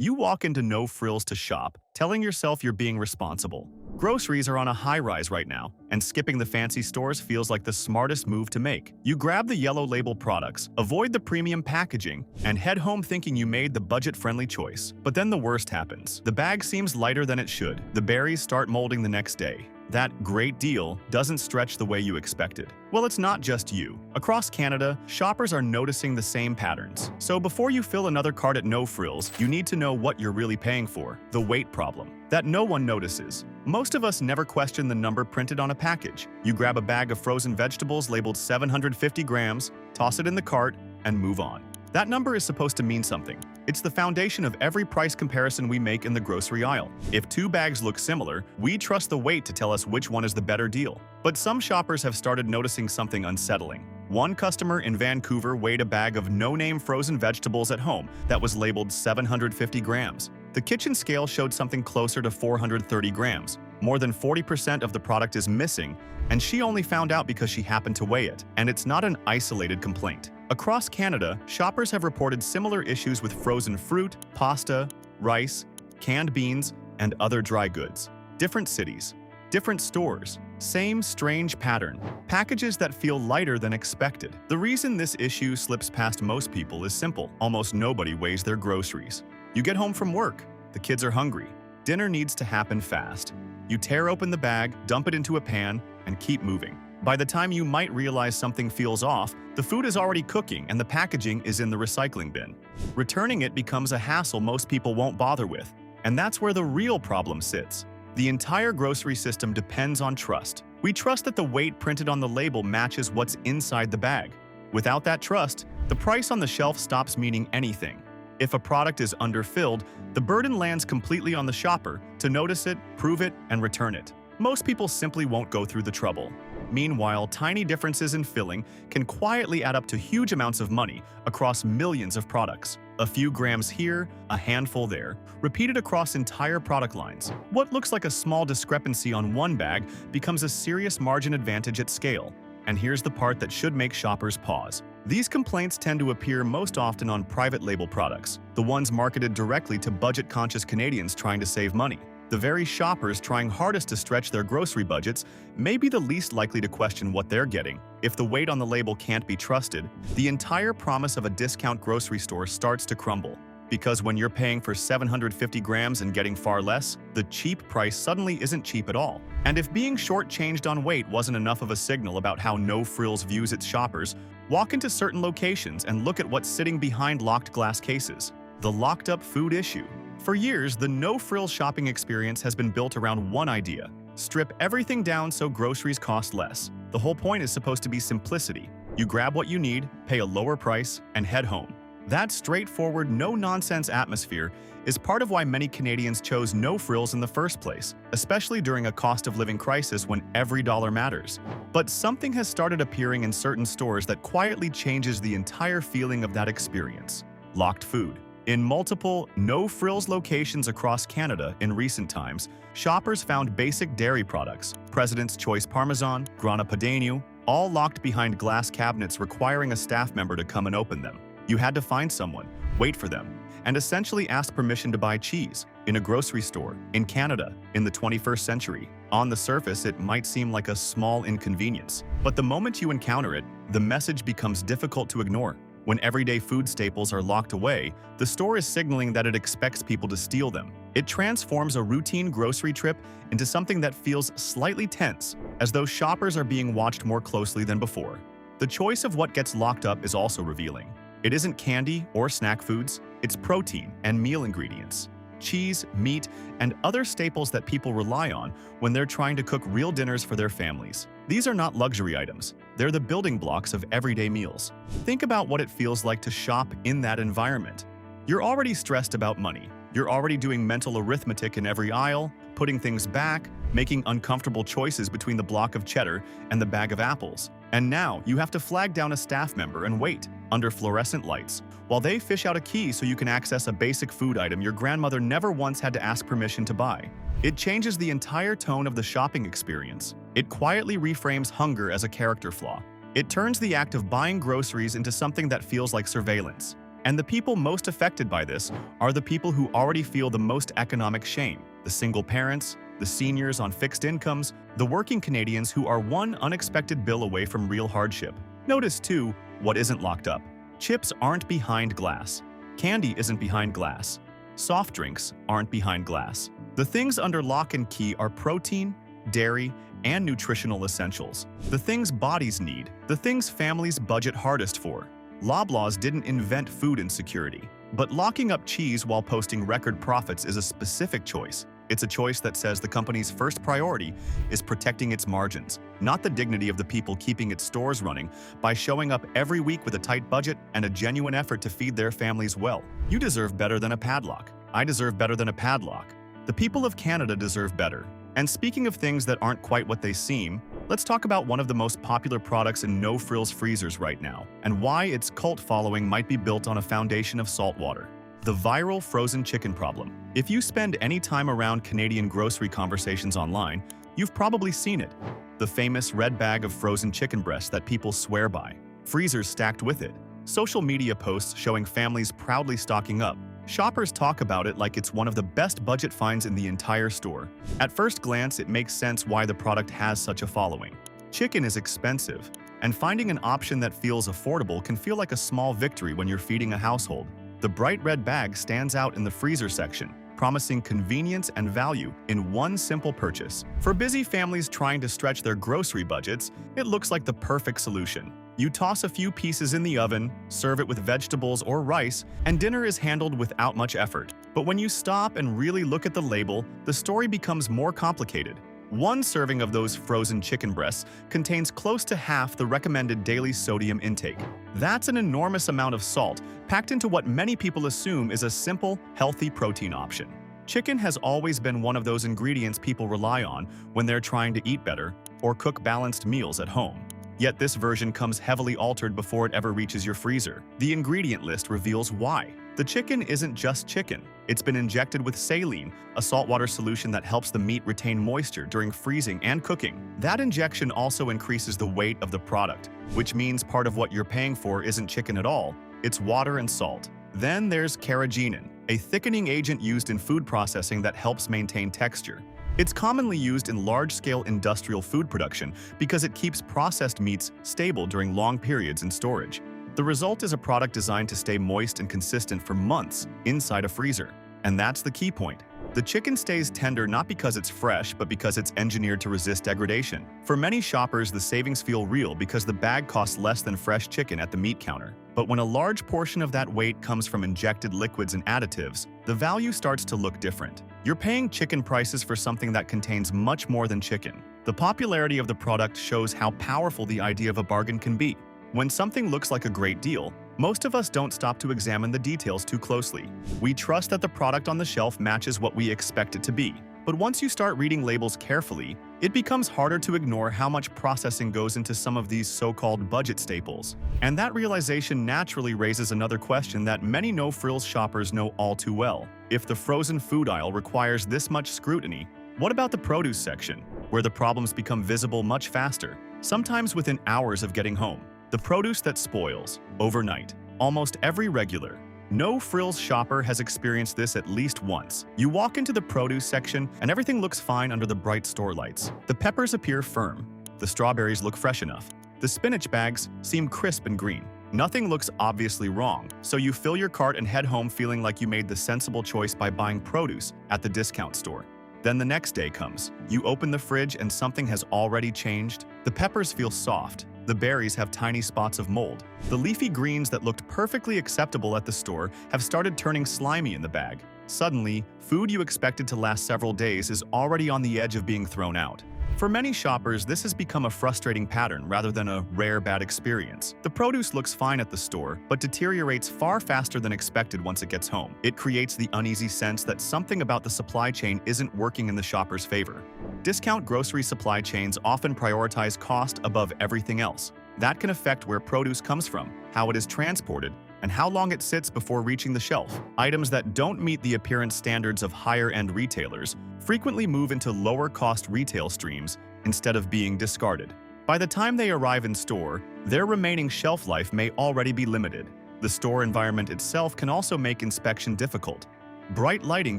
You walk into No Frills to shop, telling yourself you're being responsible. Groceries are on a high rise right now, and skipping the fancy stores feels like the smartest move to make. You grab the yellow label products, avoid the premium packaging, and head home thinking you made the budget-friendly choice. But then the worst happens. The bag seems lighter than it should. The berries start molding the next day. That great deal doesn't stretch the way you expected. Well, it's not just you. Across Canada, shoppers are noticing the same patterns. So before you fill another cart at No Frills, you need to know what you're really paying for, the weight problem, that no one notices. Most of us never question the number printed on a package. You grab a bag of frozen vegetables labeled 750 grams, toss it in the cart, and move on. That number is supposed to mean something. It's the foundation of every price comparison we make in the grocery aisle. If two bags look similar, we trust the weight to tell us which one is the better deal. But some shoppers have started noticing something unsettling. One customer in Vancouver weighed a bag of no-name frozen vegetables at home that was labeled 750 grams. The kitchen scale showed something closer to 430 grams. More than 40% of the product is missing, and she only found out because she happened to weigh it. And it's not an isolated complaint. Across Canada, shoppers have reported similar issues with frozen fruit, pasta, rice, canned beans, and other dry goods. Different cities, different stores, same strange pattern. Packages that feel lighter than expected. The reason this issue slips past most people is simple. Almost nobody weighs their groceries. You get home from work, the kids are hungry, dinner needs to happen fast. You tear open the bag, dump it into a pan, and keep moving. By the time you might realize something feels off, the food is already cooking and the packaging is in the recycling bin. Returning it becomes a hassle most people won't bother with. And that's where the real problem sits. The entire grocery system depends on trust. We trust that the weight printed on the label matches what's inside the bag. Without that trust, the price on the shelf stops meaning anything. If a product is underfilled, the burden lands completely on the shopper to notice it, prove it, and return it. Most people simply won't go through the trouble. Meanwhile, tiny differences in filling can quietly add up to huge amounts of money across millions of products. A few grams here, a handful there, repeated across entire product lines. What looks like a small discrepancy on one bag becomes a serious margin advantage at scale. And here's the part that should make shoppers pause. These complaints tend to appear most often on private label products, the ones marketed directly to budget-conscious Canadians trying to save money. The very shoppers trying hardest to stretch their grocery budgets may be the least likely to question what they're getting. If the weight on the label can't be trusted, the entire promise of a discount grocery store starts to crumble. Because when you're paying for 750 grams and getting far less, the cheap price suddenly isn't cheap at all. And if being shortchanged on weight wasn't enough of a signal about how No Frills views its shoppers, walk into certain locations and look at what's sitting behind locked glass cases. The locked-up food issue. For years, the No Frills shopping experience has been built around one idea: strip everything down so groceries cost less. The whole point is supposed to be simplicity. You grab what you need, pay a lower price, and head home. That straightforward, no-nonsense atmosphere is part of why many Canadians chose No Frills in the first place, especially during a cost-of-living crisis when every dollar matters. But something has started appearing in certain stores that quietly changes the entire feeling of that experience: locked food. In multiple No Frills locations across Canada in recent times, shoppers found basic dairy products, President's Choice Parmesan, Grana Padano, all locked behind glass cabinets requiring a staff member to come and open them. You had to find someone, wait for them, and essentially ask permission to buy cheese in a grocery store in Canada in the 21st century. On the surface, it might seem like a small inconvenience, but the moment you encounter it, the message becomes difficult to ignore. When everyday food staples are locked away, the store is signaling that it expects people to steal them. It transforms a routine grocery trip into something that feels slightly tense, as though shoppers are being watched more closely than before. The choice of what gets locked up is also revealing. It isn't candy or snack foods, it's protein and meal ingredients. Cheese, meat, and other staples that people rely on when they're trying to cook real dinners for their families. These are not luxury items. They're the building blocks of everyday meals. Think about what it feels like to shop in that environment. You're already stressed about money. You're already doing mental arithmetic in every aisle, putting things back, making uncomfortable choices between the block of cheddar and the bag of apples. And now you have to flag down a staff member and wait under fluorescent lights while they fish out a key so you can access a basic food item your grandmother never once had to ask permission to buy. It changes the entire tone of the shopping experience. It quietly reframes hunger as a character flaw. It turns the act of buying groceries into something that feels like surveillance. And the people most affected by this are the people who already feel the most economic shame: the single parents, the seniors on fixed incomes, the working Canadians who are one unexpected bill away from real hardship. Notice, too, what isn't locked up. Chips aren't behind glass. Candy isn't behind glass. Soft drinks aren't behind glass. The things under lock and key are protein, dairy, and nutritional essentials. The things bodies need, the things families budget hardest for. Loblaws didn't invent food insecurity, but locking up cheese while posting record profits is a specific choice. It's a choice that says the company's first priority is protecting its margins, not the dignity of the people keeping its stores running, by showing up every week with a tight budget and a genuine effort to feed their families well. You deserve better than a padlock. I deserve better than a padlock. The people of Canada deserve better. And speaking of things that aren't quite what they seem, let's talk about one of the most popular products in No Frills freezers right now, and why its cult following might be built on a foundation of salt water. The viral frozen chicken problem. If you spend any time around Canadian grocery conversations online, you've probably seen it. The famous red bag of frozen chicken breasts that people swear by. Freezers stacked with it. Social media posts showing families proudly stocking up. Shoppers talk about it like it's one of the best budget finds in the entire store. At first glance, it makes sense why the product has such a following. Chicken is expensive, and finding an option that feels affordable can feel like a small victory when you're feeding a household. The bright red bag stands out in the freezer section, promising convenience and value in one simple purchase. For busy families trying to stretch their grocery budgets, it looks like the perfect solution. You toss a few pieces in the oven, serve it with vegetables or rice, and dinner is handled without much effort. But when you stop and really look at the label, the story becomes more complicated. One serving of those frozen chicken breasts contains close to half the recommended daily sodium intake. That's an enormous amount of salt packed into what many people assume is a simple, healthy protein option. Chicken has always been one of those ingredients people rely on when they're trying to eat better or cook balanced meals at home. Yet this version comes heavily altered before it ever reaches your freezer. The ingredient list reveals why. The chicken isn't just chicken. It's been injected with saline, a saltwater solution that helps the meat retain moisture during freezing and cooking. That injection also increases the weight of the product, which means part of what you're paying for isn't chicken at all, it's water and salt. Then there's carrageenan, a thickening agent used in food processing that helps maintain texture. It's commonly used in large-scale industrial food production because it keeps processed meats stable during long periods in storage. The result is a product designed to stay moist and consistent for months inside a freezer. And that's the key point. The chicken stays tender not because it's fresh, but because it's engineered to resist degradation. For many shoppers, the savings feel real because the bag costs less than fresh chicken at the meat counter. But when a large portion of that weight comes from injected liquids and additives, the value starts to look different. You're paying chicken prices for something that contains much more than chicken. The popularity of the product shows how powerful the idea of a bargain can be. When something looks like a great deal, most of us don't stop to examine the details too closely. We trust that the product on the shelf matches what we expect it to be. But once you start reading labels carefully, it becomes harder to ignore how much processing goes into some of these so-called budget staples. And that realization naturally raises another question that many No Frills shoppers know all too well. If the frozen food aisle requires this much scrutiny, what about the produce section, where the problems become visible much faster, sometimes within hours of getting home? The produce that spoils, overnight. Almost every regular No Frills shopper has experienced this at least once. You walk into the produce section and everything looks fine under the bright store lights. The peppers appear firm. The strawberries look fresh enough. The spinach bags seem crisp and green. Nothing looks obviously wrong, so you fill your cart and head home feeling like you made the sensible choice by buying produce at the discount store. Then the next day comes. You open the fridge and something has already changed. The peppers feel soft. The berries have tiny spots of mold. The leafy greens that looked perfectly acceptable at the store have started turning slimy in the bag. Suddenly, food you expected to last several days is already on the edge of being thrown out. For many shoppers, this has become a frustrating pattern rather than a rare bad experience. The produce looks fine at the store, but deteriorates far faster than expected once it gets home. It creates the uneasy sense that something about the supply chain isn't working in the shopper's favor. Discount grocery supply chains often prioritize cost above everything else. That can affect where produce comes from, how it is transported, and how long it sits before reaching the shelf. Items that don't meet the appearance standards of higher-end retailers frequently move into lower-cost retail streams instead of being discarded. By the time they arrive in store, their remaining shelf life may already be limited. The store environment itself can also make inspection difficult. Bright lighting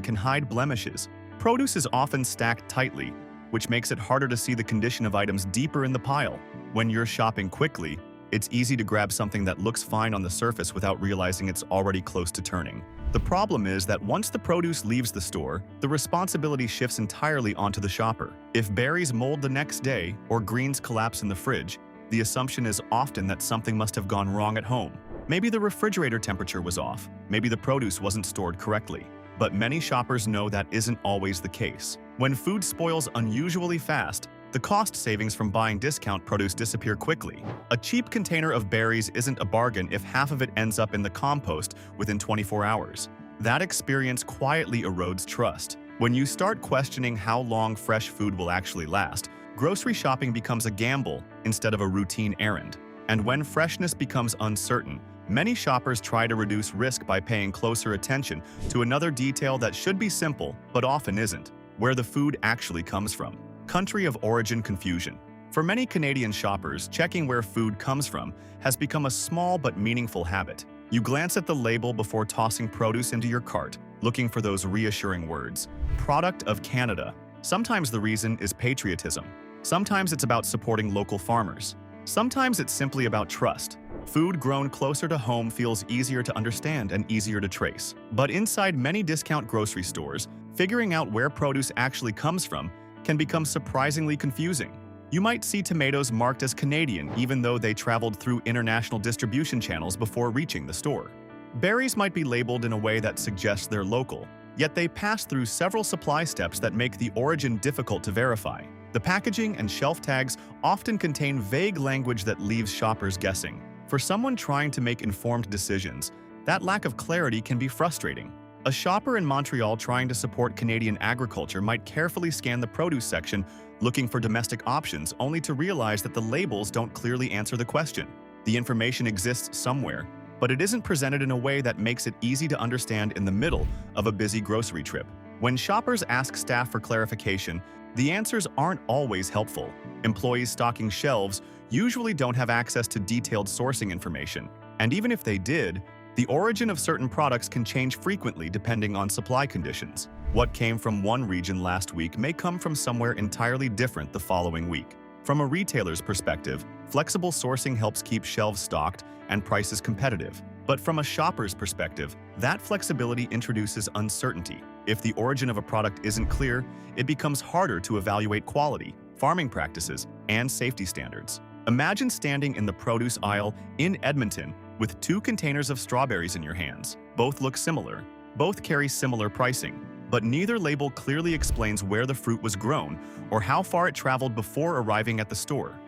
can hide blemishes. Produce is often stacked tightly, which makes it harder to see the condition of items deeper in the pile. When you're shopping quickly, it's easy to grab something that looks fine on the surface without realizing it's already close to turning. The problem is that once the produce leaves the store, the responsibility shifts entirely onto the shopper. If berries mold the next day or greens collapse in the fridge, the assumption is often that something must have gone wrong at home. Maybe the refrigerator temperature was off. Maybe the produce wasn't stored correctly. But many shoppers know that isn't always the case. When food spoils unusually fast, the cost savings from buying discount produce disappear quickly. A cheap container of berries isn't a bargain if half of it ends up in the compost within 24 hours. That experience quietly erodes trust. When you start questioning how long fresh food will actually last, grocery shopping becomes a gamble instead of a routine errand. And when freshness becomes uncertain, many shoppers try to reduce risk by paying closer attention to another detail that should be simple but often isn't: where the food actually comes from. Country of origin confusion. For many Canadian shoppers, checking where food comes from has become a small but meaningful habit. You glance at the label before tossing produce into your cart, looking for those reassuring words. Product of Canada. Sometimes the reason is patriotism. Sometimes it's about supporting local farmers. Sometimes it's simply about trust. Food grown closer to home feels easier to understand and easier to trace. But inside many discount grocery stores, figuring out where produce actually comes from can become surprisingly confusing. You might see tomatoes marked as Canadian even though they traveled through international distribution channels before reaching the store. Berries might be labeled in a way that suggests they're local, yet they pass through several supply steps that make the origin difficult to verify. The packaging and shelf tags often contain vague language that leaves shoppers guessing. For someone trying to make informed decisions, that lack of clarity can be frustrating. A shopper in Montreal trying to support Canadian agriculture might carefully scan the produce section looking for domestic options, only to realize that the labels don't clearly answer the question. The information exists somewhere, but it isn't presented in a way that makes it easy to understand in the middle of a busy grocery trip. When shoppers ask staff for clarification, the answers aren't always helpful. Employees stocking shelves usually don't have access to detailed sourcing information, and even if they did, the origin of certain products can change frequently depending on supply conditions. What came from one region last week may come from somewhere entirely different the following week. From a retailer's perspective, flexible sourcing helps keep shelves stocked and prices competitive. But from a shopper's perspective, that flexibility introduces uncertainty. If the origin of a product isn't clear, it becomes harder to evaluate quality, farming practices, and safety standards. Imagine standing in the produce aisle in Edmonton with 2 containers of strawberries in your hands. Both look similar, both carry similar pricing, but neither label clearly explains where the fruit was grown or how far it traveled before arriving at the store.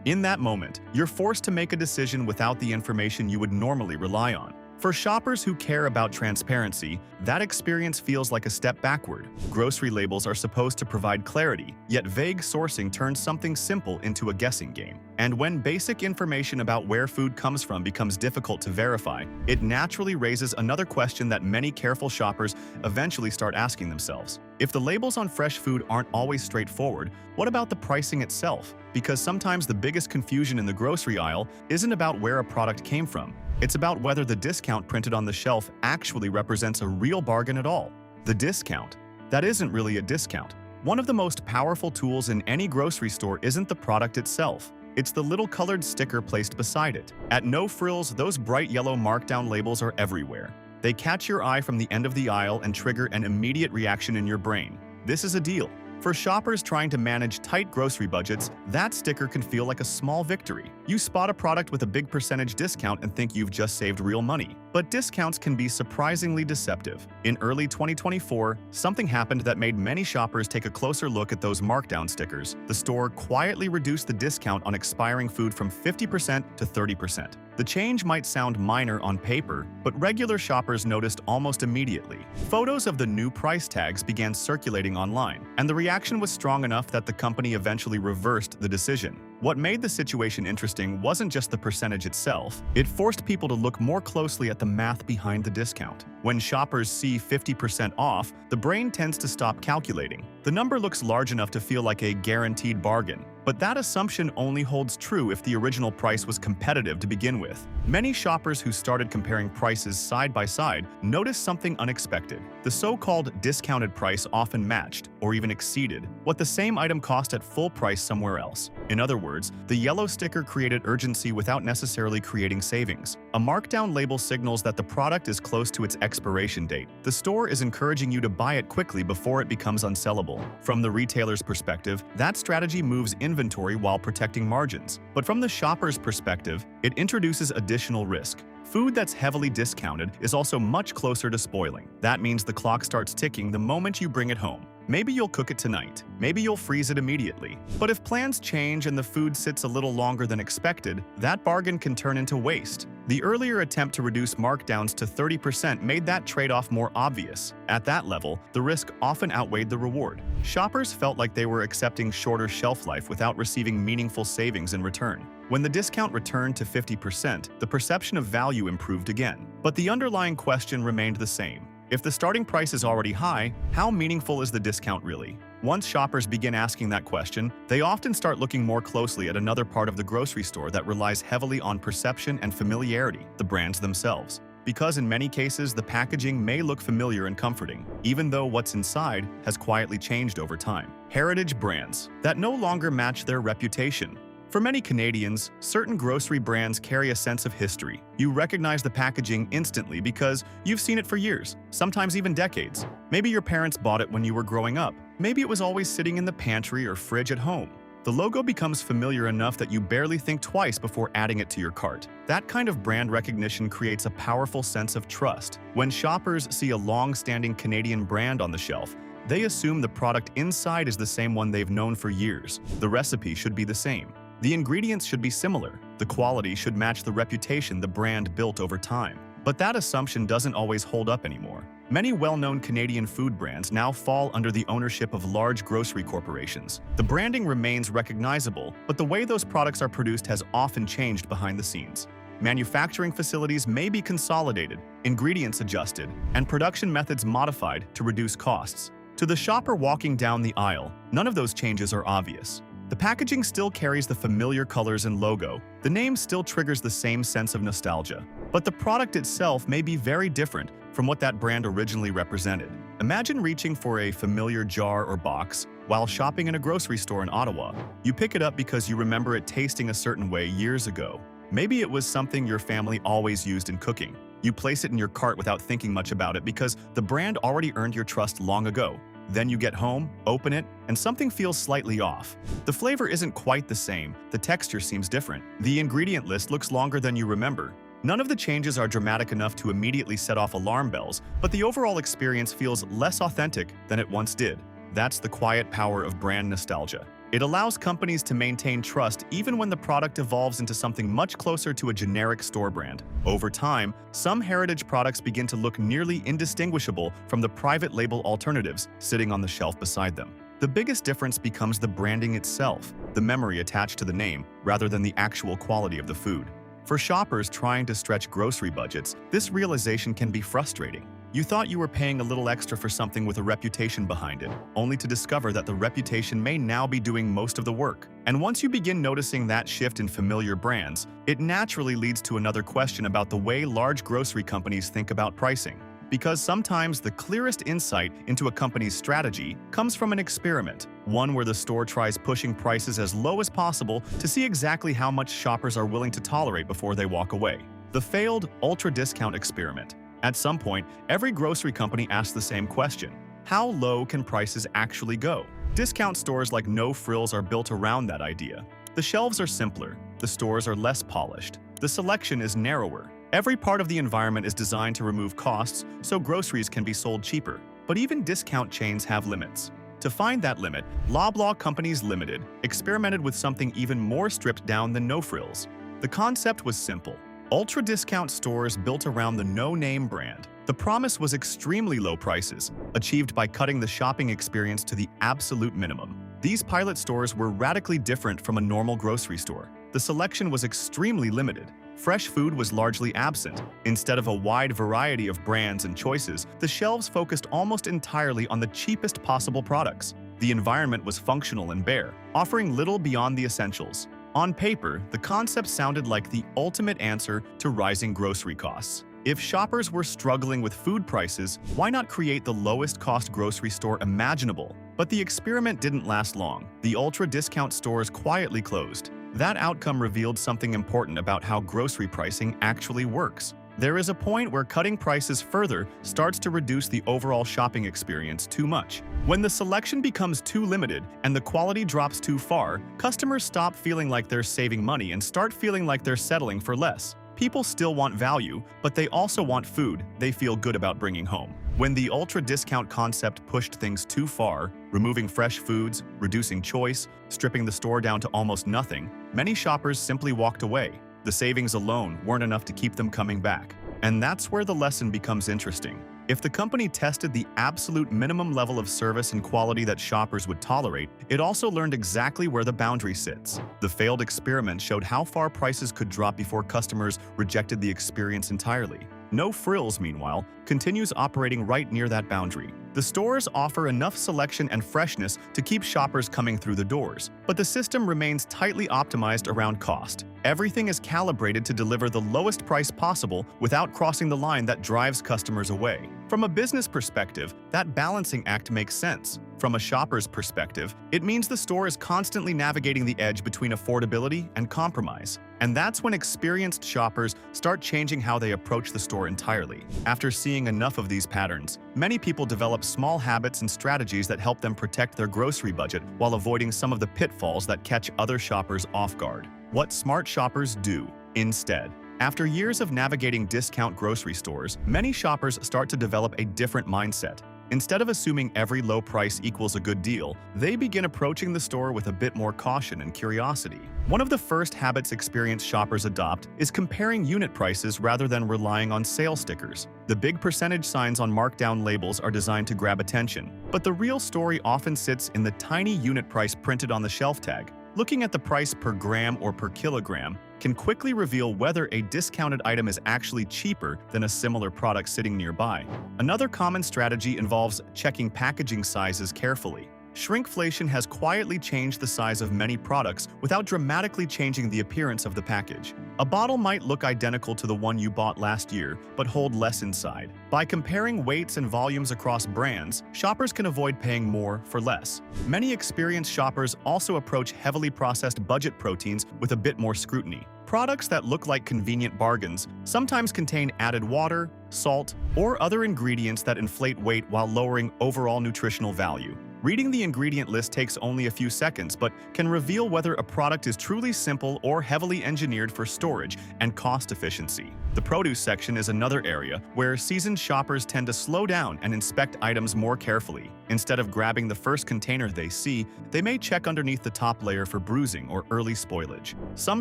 In that moment, you're forced to make a decision without the information you would normally rely on. For shoppers who care about transparency, that experience feels like a step backward. Grocery labels are supposed to provide clarity, yet vague sourcing turns something simple into a guessing game. And when basic information about where food comes from becomes difficult to verify, it naturally raises another question that many careful shoppers eventually start asking themselves. If the labels on fresh food aren't always straightforward, what about the pricing itself? Because sometimes the biggest confusion in the grocery aisle isn't about where a product came from. It's about whether the discount printed on the shelf actually represents a real bargain at all. The discount. That isn't really a discount. One of the most powerful tools in any grocery store isn't the product itself. It's the little colored sticker placed beside it. At No Frills, those bright yellow markdown labels are everywhere. They catch your eye from the end of the aisle and trigger an immediate reaction in your brain. This is a deal. For shoppers trying to manage tight grocery budgets, that sticker can feel like a small victory. You spot a product with a big percentage discount and think you've just saved real money. But discounts can be surprisingly deceptive. In early 2024, something happened that made many shoppers take a closer look at those markdown stickers. The store quietly reduced the discount on expiring food from 50% to 30%. The change might sound minor on paper, but regular shoppers noticed almost immediately. Photos of the new price tags began circulating online, and the reaction was strong enough that the company eventually reversed the decision. What made the situation interesting wasn't just the percentage itself. It forced people to look more closely at the math behind the discount. When shoppers see 50% off, the brain tends to stop calculating. The number looks large enough to feel like a guaranteed bargain. But that assumption only holds true if the original price was competitive to begin with. Many shoppers who started comparing prices side by side noticed something unexpected. The so-called discounted price often matched, or even exceeded, what the same item cost at full price somewhere else. In other words, the yellow sticker created urgency without necessarily creating savings. A markdown label signals that the product is close to its expiration date. The store is encouraging you to buy it quickly before it becomes unsellable. From the retailer's perspective, that strategy moves inventory while protecting margins. But from the shopper's perspective, it introduces additional risk. Food that's heavily discounted is also much closer to spoiling. That means the clock starts ticking the moment you bring it home. Maybe you'll cook it tonight. Maybe you'll freeze it immediately. But if plans change and the food sits a little longer than expected, that bargain can turn into waste. The earlier attempt to reduce markdowns to 30% made that trade-off more obvious. At that level, the risk often outweighed the reward. Shoppers felt like they were accepting shorter shelf life without receiving meaningful savings in return. When the discount returned to 50%, the perception of value improved again. But the underlying question remained the same. If the starting price is already high, how meaningful is the discount really? Once shoppers begin asking that question, they often start looking more closely at another part of the grocery store that relies heavily on perception and familiarity, the brands themselves. Because in many cases, the packaging may look familiar and comforting, even though what's inside has quietly changed over time. Heritage brands that no longer match their reputation. For many Canadians, certain grocery brands carry a sense of history. You recognize the packaging instantly because you've seen it for years, sometimes even decades. Maybe your parents bought it when you were growing up. Maybe it was always sitting in the pantry or fridge at home. The logo becomes familiar enough that you barely think twice before adding it to your cart. That kind of brand recognition creates a powerful sense of trust. When shoppers see a long-standing Canadian brand on the shelf, they assume the product inside is the same one they've known for years. The recipe should be the same. The ingredients should be similar. The quality should match the reputation the brand built over time. But that assumption doesn't always hold up anymore. Many well-known Canadian food brands now fall under the ownership of large grocery corporations. The branding remains recognizable, but the way those products are produced has often changed behind the scenes. Manufacturing facilities may be consolidated, ingredients adjusted, and production methods modified to reduce costs. To the shopper walking down the aisle, none of those changes are obvious. The packaging still carries the familiar colors and logo. The name still triggers the same sense of nostalgia. But the product itself may be very different from what that brand originally represented. Imagine reaching for a familiar jar or box while shopping in a grocery store in Ottawa. You pick it up because you remember it tasting a certain way years ago. Maybe it was something your family always used in cooking. You place it in your cart without thinking much about it because the brand already earned your trust long ago. Then you get home, open it, and something feels slightly off. The flavor isn't quite the same, the texture seems different. The ingredient list looks longer than you remember. None of the changes are dramatic enough to immediately set off alarm bells, but the overall experience feels less authentic than it once did. That's the quiet power of brand nostalgia. It allows companies to maintain trust even when the product evolves into something much closer to a generic store brand. Over time, some heritage products begin to look nearly indistinguishable from the private label alternatives sitting on the shelf beside them. The biggest difference becomes the branding itself, the memory attached to the name, rather than the actual quality of the food. For shoppers trying to stretch grocery budgets, this realization can be frustrating. You thought you were paying a little extra for something with a reputation behind it, only to discover that the reputation may now be doing most of the work. And once you begin noticing that shift in familiar brands, it naturally leads to another question about the way large grocery companies think about pricing. Because sometimes the clearest insight into a company's strategy comes from an experiment, one where the store tries pushing prices as low as possible to see exactly how much shoppers are willing to tolerate before they walk away. The failed ultra-discount experiment. At some point, every grocery company asks the same question: how low can prices actually go? Discount stores like No Frills are built around that idea. The shelves are simpler, the stores are less polished, the selection is narrower. Every part of the environment is designed to remove costs so groceries can be sold cheaper. But even discount chains have limits. To find that limit, Loblaw Companies Limited experimented with something even more stripped down than No Frills. The concept was simple. Ultra-discount stores built around the no-name brand. The promise was extremely low prices, achieved by cutting the shopping experience to the absolute minimum. These pilot stores were radically different from a normal grocery store. The selection was extremely limited. Fresh food was largely absent. Instead of a wide variety of brands and choices, the shelves focused almost entirely on the cheapest possible products. The environment was functional and bare, offering little beyond the essentials. On paper, the concept sounded like the ultimate answer to rising grocery costs. If shoppers were struggling with food prices, why not create the lowest-cost grocery store imaginable? But the experiment didn't last long. The ultra-discount stores quietly closed. That outcome revealed something important about how grocery pricing actually works. There is a point where cutting prices further starts to reduce the overall shopping experience too much. When the selection becomes too limited and the quality drops too far, customers stop feeling like they're saving money and start feeling like they're settling for less. People still want value, but they also want food they feel good about bringing home. When the ultra-discount concept pushed things too far, removing fresh foods, reducing choice, stripping the store down to almost nothing, many shoppers simply walked away. The savings alone weren't enough to keep them coming back. And that's where the lesson becomes interesting. If the company tested the absolute minimum level of service and quality that shoppers would tolerate, it also learned exactly where the boundary sits. The failed experiment showed how far prices could drop before customers rejected the experience entirely. No Frills, meanwhile, continues operating right near that boundary. The stores offer enough selection and freshness to keep shoppers coming through the doors, but the system remains tightly optimized around cost. Everything is calibrated to deliver the lowest price possible without crossing the line that drives customers away. From a business perspective, that balancing act makes sense. From a shopper's perspective, it means the store is constantly navigating the edge between affordability and compromise. And that's when experienced shoppers start changing how they approach the store entirely. After seeing enough of these patterns, many people develop small habits and strategies that help them protect their grocery budget while avoiding some of the pitfalls that catch other shoppers off guard. What smart shoppers do instead. After years of navigating discount grocery stores, many shoppers start to develop a different mindset. Instead of assuming every low price equals a good deal, they begin approaching the store with a bit more caution and curiosity. One of the first habits experienced shoppers adopt is comparing unit prices rather than relying on sale stickers. The big percentage signs on markdown labels are designed to grab attention, but the real story often sits in the tiny unit price printed on the shelf tag. Looking at the price per gram or per kilogram can quickly reveal whether a discounted item is actually cheaper than a similar product sitting nearby. Another common strategy involves checking packaging sizes carefully. Shrinkflation has quietly changed the size of many products without dramatically changing the appearance of the package. A bottle might look identical to the one you bought last year, but hold less inside. By comparing weights and volumes across brands, shoppers can avoid paying more for less. Many experienced shoppers also approach heavily processed budget proteins with a bit more scrutiny. Products that look like convenient bargains sometimes contain added water, salt, or other ingredients that inflate weight while lowering overall nutritional value. Reading the ingredient list takes only a few seconds, but can reveal whether a product is truly simple or heavily engineered for storage and cost efficiency. The produce section is another area where seasoned shoppers tend to slow down and inspect items more carefully. Instead of grabbing the first container they see, they may check underneath the top layer for bruising or early spoilage. Some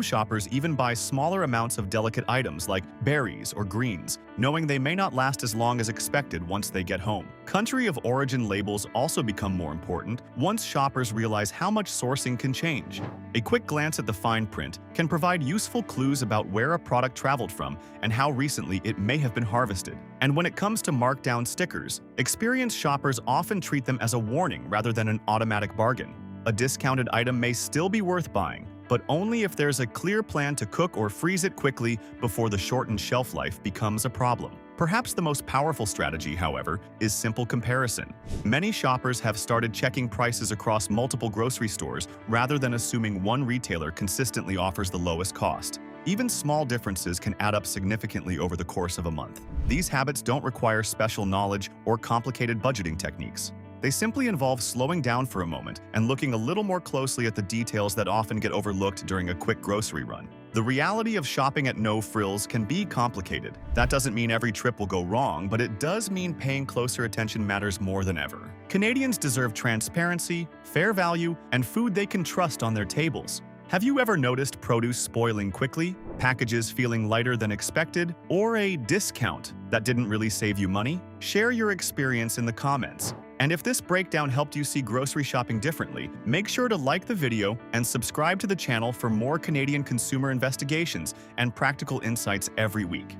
shoppers even buy smaller amounts of delicate items like berries or greens, knowing they may not last as long as expected once they get home. Country of origin labels also become more important once shoppers realize how much sourcing can change. A quick glance at the fine print can provide useful clues about where a product traveled from and how recently it may have been harvested. And when it comes to markdown stickers, experienced shoppers often treat them as a warning rather than an automatic bargain. A discounted item may still be worth buying, but only if there's a clear plan to cook or freeze it quickly before the shortened shelf life becomes a problem. Perhaps the most powerful strategy, however, is simple comparison. Many shoppers have started checking prices across multiple grocery stores rather than assuming one retailer consistently offers the lowest cost. Even small differences can add up significantly over the course of a month. These habits don't require special knowledge or complicated budgeting techniques. They simply involve slowing down for a moment and looking a little more closely at the details that often get overlooked during a quick grocery run. The reality of shopping at No Frills can be complicated. That doesn't mean every trip will go wrong, but it does mean paying closer attention matters more than ever. Canadians deserve transparency, fair value, and food they can trust on their tables. Have you ever noticed produce spoiling quickly, packages feeling lighter than expected, or a discount that didn't really save you money? Share your experience in the comments. And if this breakdown helped you see grocery shopping differently, make sure to like the video and subscribe to the channel for more Canadian consumer investigations and practical insights every week.